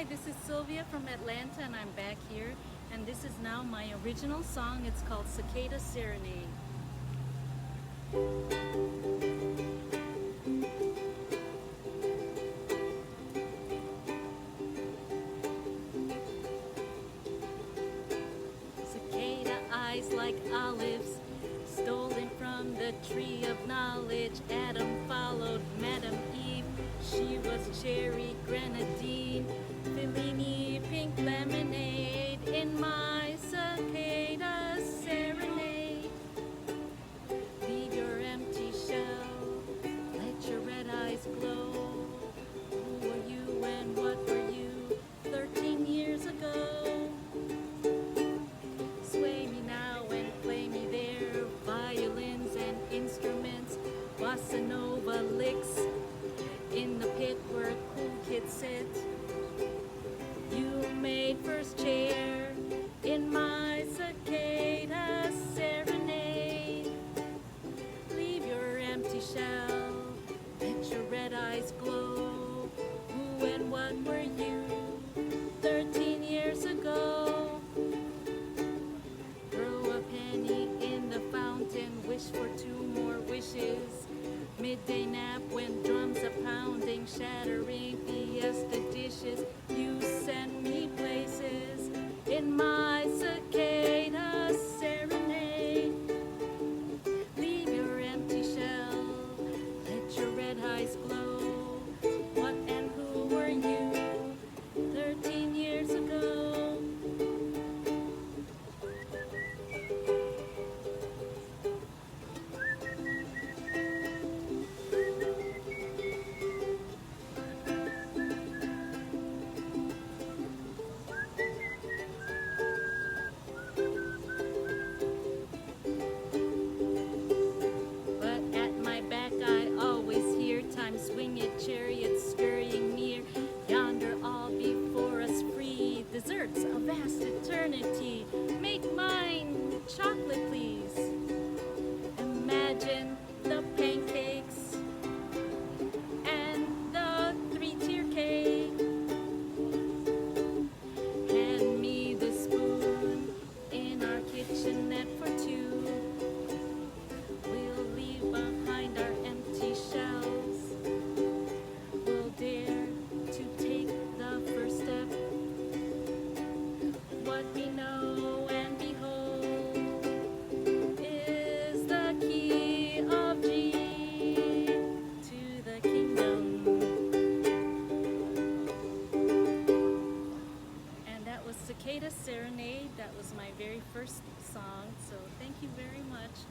Hi, this is Sylvia from Atlanta and I'm back here, and this is now my original song. It's called Cicada Serenade. Cicada eyes like olives, stolen from the tree of knowledge. Adam followed Madam Eve, she was cherry grenadine. Fellini pink lemonade in my cicada serenade. Leave your empty shell, let your red eyes glow. Who were you and what were you 13 years ago? Sway me now and play me there, violins and instruments, bossa nova licks in the pit where cool kids sit. You made first chair in my cicada serenade. Leave your empty shell, let your red eyes glow. Who and what were you 13 years ago? Throw a penny in the fountain, wish for 2 more wishes. Midday nap when drums are pounding, shattering fiesta dishes. You send me places in my cicada serenade. Leave your empty shell, let your red eyes glow. What and who were you 13 years ago? Swinged chariots scurrying near, yonder all before us free. Desserts, a vast eternity, make mine chocolate please. Imagine the pancakes and the 3-tier cake. Hand me the spoon in our kitchenette for 2. We'll leave behind our empty shells. What we know and behold is the key of G to the kingdom. And that was Cicada Serenade. That was my very first song, so thank you very much.